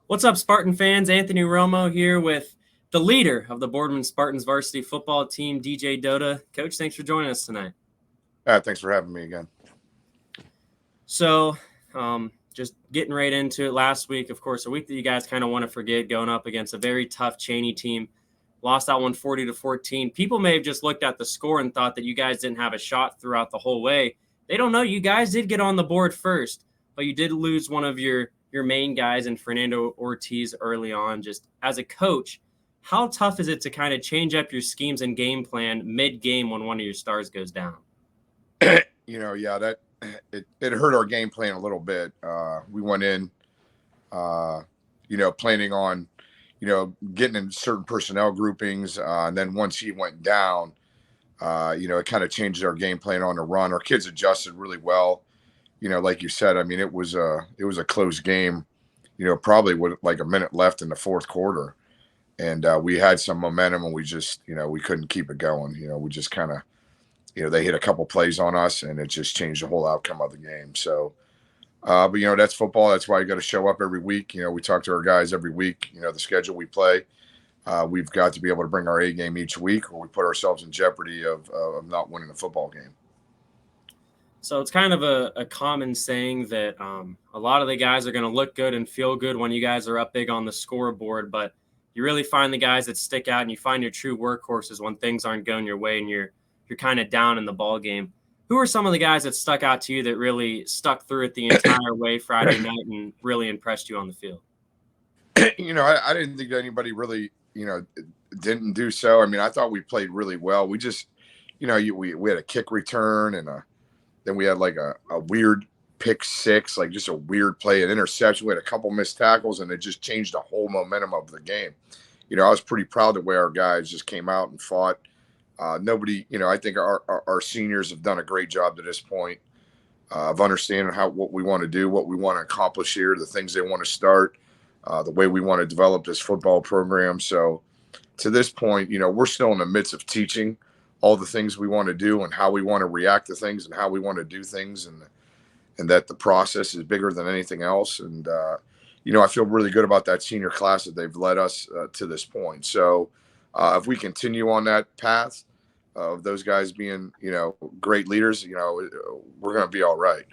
What's up, Spartan fans? Anthony Romo here with the leader of the Boardman Spartans varsity football team, DJ Dota. Coach, thanks for joining us tonight. Thanks for having me again. So, just getting right into it. Last week, of course, a week that you guys kind of want to forget, going up against a very tough Cheney team. Lost that one 40-14. People may have just looked at the score and thought that you guys didn't have a shot throughout the whole way. They don't know. You guys did get on the board first, but you did lose one of your main guys in Fernando Ortiz early on. Just as a coach, how tough is it to kind of change up your schemes and game plan mid-game when one of your stars goes down? That it hurt our game plan a little bit. We went in, planning on, getting in certain personnel groupings. And then once he went down, it kind of changed our game plan on the run. Our kids adjusted really well. Like you said, I mean, it was a close game, probably with like a minute left in the fourth quarter. And we had some momentum and we just, we couldn't keep it going. We just kind of, they hit a couple plays on us and it just changed the whole outcome of the game. So, but that's football. That's why you got to show up every week. We talk to our guys every week, the schedule we play. We've got to be able to bring our A game each week or we put ourselves in jeopardy of not winning the football game. So it's kind of a common saying that a lot of the guys are going to look good and feel good when you guys are up big on the scoreboard, but you really find the guys that stick out and you find your true workhorses when things aren't going your way and you're kind of down in the ball game. Who are some of the guys that stuck out to you that really stuck through it the entire way Friday night and really impressed you on the field? I didn't think anybody really, didn't do so. I mean, I thought we played really well. We just, we had a kick return and then we had like a weird pick six, like just a weird play, an interception. We had a couple missed tackles, and it just changed the whole momentum of the game. I was pretty proud the way our guys just came out and fought. Nobody, I think our seniors have done a great job to this point of understanding what we want to do, what we want to accomplish here, the things they want to start, the way we want to develop this football program. So to this point, we're still in the midst of teaching all the things we want to do and how we want to react to things and how we want to do things and that the process is bigger than anything else. And, I feel really good about that senior class that they've led us to this point. So if we continue on that path of those guys being, great leaders, we're going to be all right.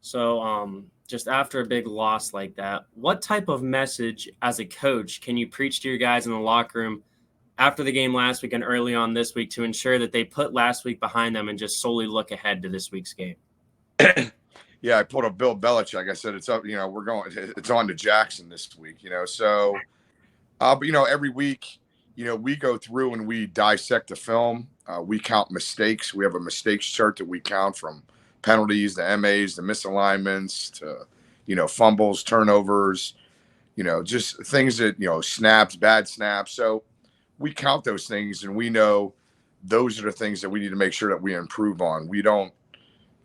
So just after a big loss like that, what type of message as a coach can you preach to your guys in the locker room after the game last week and early on this week to ensure that they put last week behind them and just solely look ahead to this week's game? Yeah, I pulled up Bill Belichick. I said, it's up, it's on to Jackson this week, so, but, every week, we go through and we dissect the film. We count mistakes. We have a mistakes chart that we count from penalties, the MAs, the misalignments to, fumbles, turnovers, just things that, snaps, bad snaps. So, we count those things and we know those are the things that we need to make sure that we improve on. We don't,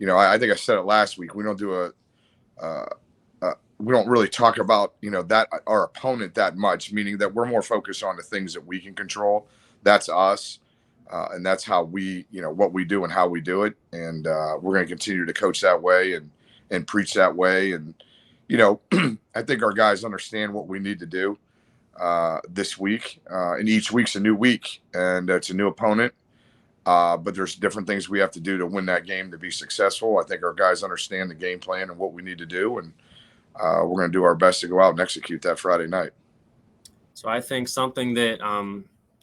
I think I said it last week. We don't do we don't really talk about, that our opponent that much, meaning that we're more focused on the things that we can control. That's us. And that's how we, what we do and how we do it. And we're going to continue to coach that way and preach that way. And, I think our guys understand what we need to do this week, and each week's a new week and it's a new opponent. But there's different things we have to do to win that game to be successful. I think our guys understand the game plan and what we need to do. And we're going to do our best to go out and execute that Friday night. So I think something that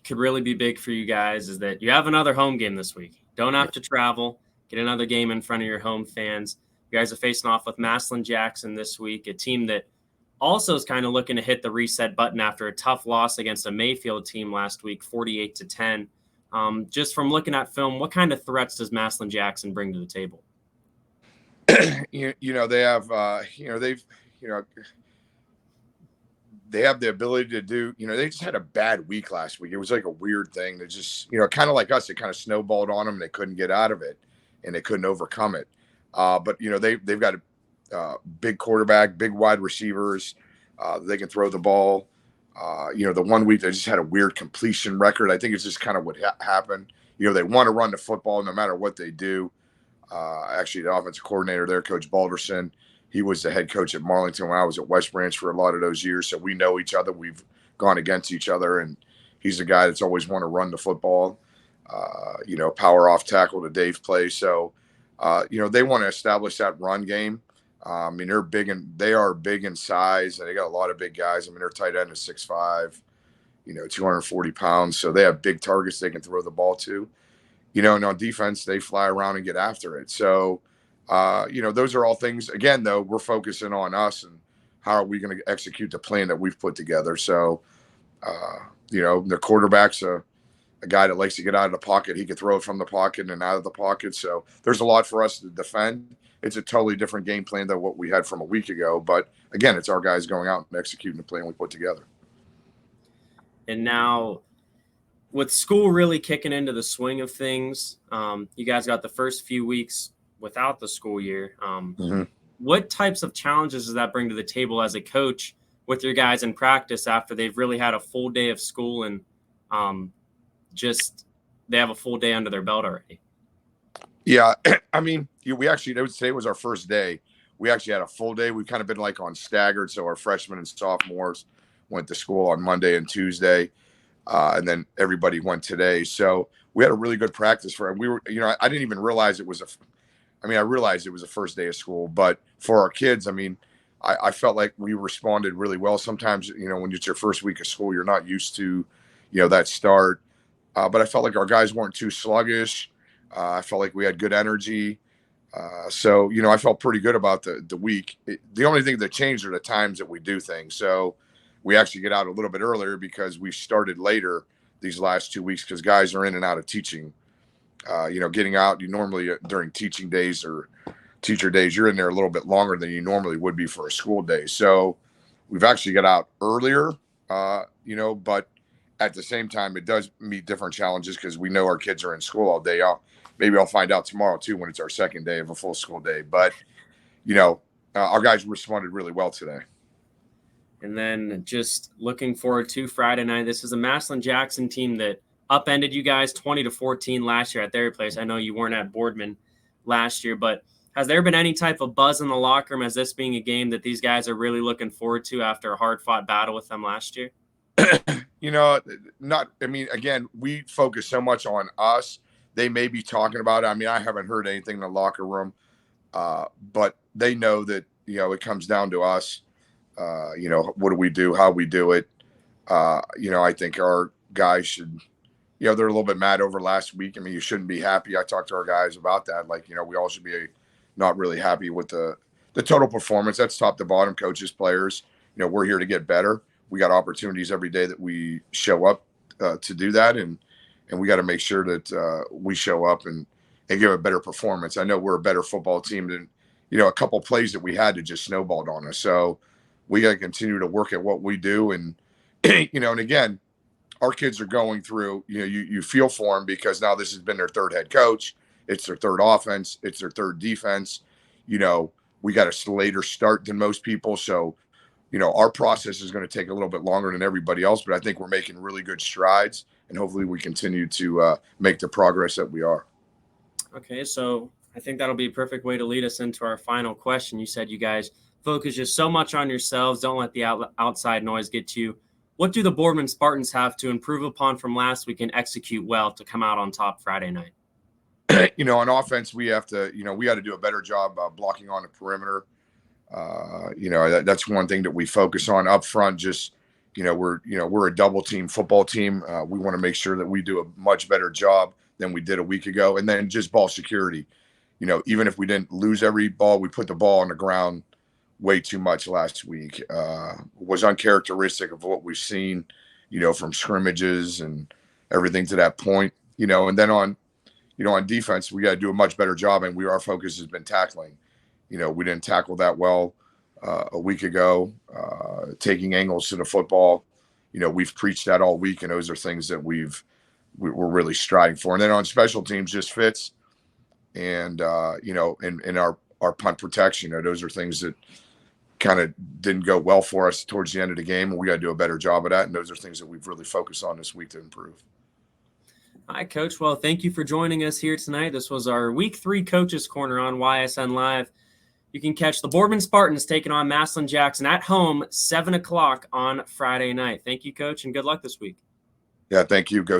could really be big for you guys is that you have another home game this week. Don't have to travel. Get another game in front of your home fans. You guys are facing off with Massillon Jackson this week, a team that also is kind of looking to hit the reset button after a tough loss against a Mayfield team last week, 48-10. Just from looking at film, what kind of threats does Massillon Jackson bring to the table? They have, they have the ability to do, they just had a bad week last week. It was like a weird thing that just, kind of like us, it kind of snowballed on them. They couldn't get out of it and they couldn't overcome it. But, they've got a big quarterback, big wide receivers. They can throw the ball. The 1 week they just had a weird completion record. I think it's just kind of what happened. They want to run the football no matter what they do. Actually, the offensive coordinator there, Coach Balderson, He was the head coach at Marlington when I was at West Branch for a lot of those years. So we know each other. We've gone against each other, and he's the guy that's always want to run the football, power off tackle to Dave play. So, they want to establish that run game. They are big in size, and they got a lot of big guys. Their tight end is 6'5", 240 pounds. So they have big targets they can throw the ball to. And on defense, they fly around and get after it. So, those are all things. Again, though, we're focusing on us and how are we going to execute the plan that we've put together. So, the quarterback's a guy that likes to get out of the pocket. He can throw it from the pocket and out of the pocket. So there's a lot for us to defend. It's a totally different game plan than what we had from a week ago. But again, it's our guys going out and executing the plan we put together. And now with school really kicking into the swing of things, you guys got the first few weeks without the school year. What types of challenges does that bring to the table as a coach with your guys in practice after they've really had a full day of school and they have a full day under their belt already? Yeah. We actually, today was our first day. We actually had a full day. We've kind of been like on staggered. So our freshmen and sophomores went to school on Monday and Tuesday. And then everybody went today. So we had a really good practice for it. We were, I didn't even realize it was I realized it was the first day of school, but for our kids, I felt like we responded really well. Sometimes, when it's your first week of school, you're not used to, that start. But I felt like our guys weren't too sluggish. I felt like we had good energy. So, I felt pretty good about the week. The only thing that changed are the times that we do things. So we actually get out a little bit earlier because we started later these last 2 weeks because guys are in and out of teaching. Getting out, you normally during teaching days or teacher days, you're in there a little bit longer than you normally would be for a school day. So we've actually got out earlier, but at the same time, it does meet different challenges because we know our kids are in school all day. Maybe I'll find out tomorrow too when it's our second day of a full school day. But, our guys responded really well today. And then just looking forward to Friday night. This is a Massillon-Jackson team that upended you guys 20-14 last year at their place. I know you weren't at Boardman last year, but has there been any type of buzz in the locker room as this being a game that these guys are really looking forward to after a hard-fought battle with them last year? Again, we focus so much on us. They may be talking about it. I haven't heard anything in the locker room, but they know that, it comes down to us. What do we do, how we do it. I think our guys should, they're a little bit mad over last week. You shouldn't be happy. I talked to our guys about that. We all should be not really happy with the total performance. That's top to bottom, coaches, players. We're here to get better. We got opportunities every day that we show up to do that. And we got to make sure that we show up and give a better performance. I know we're a better football team than, a couple plays that we had to just snowballed on us. So we got to continue to work at what we do. And, and again, our kids are going through, you feel for them because now this has been their third head coach. It's their third offense. It's their third defense. We got a later start than most people. So, our process is going to take a little bit longer than everybody else, but I think we're making really good strides and hopefully we continue to make the progress that we are. Okay. So I think that'll be a perfect way to lead us into our final question. You said you guys focus just so much on yourselves. Don't let the outside noise get to you. What do the Boardman Spartans have to improve upon from last week and execute well to come out on top Friday night? On offense, we have to, we got to do a better job blocking on the perimeter. That's one thing that we focus on up front. Just, we're a double team football team. We want to make sure that we do a much better job than we did a week ago. And then just ball security. Even if we didn't lose every ball, we put the ball on the ground way too much last week. Was uncharacteristic of what we've seen, from scrimmages and everything to that point, and then on defense, we got to do a much better job. And our focus has been tackling. We didn't tackle that well a week ago, taking angles to the football. We've preached that all week, and those are things that we're really striving for. And then on special teams, just fits. And, in our punt protection, those are things that kind of didn't go well for us towards the end of the game. And we got to do a better job of that. And those are things that we've really focused on this week to improve. All right, Coach. Well, thank you for joining us here tonight. This was our Week 3 Coaches Corner on YSN Live. you can catch the Boardman Spartans taking on Massillon Jackson at home, 7 o'clock on Friday night. Thank you, Coach, and good luck this week. Yeah, thank you. Go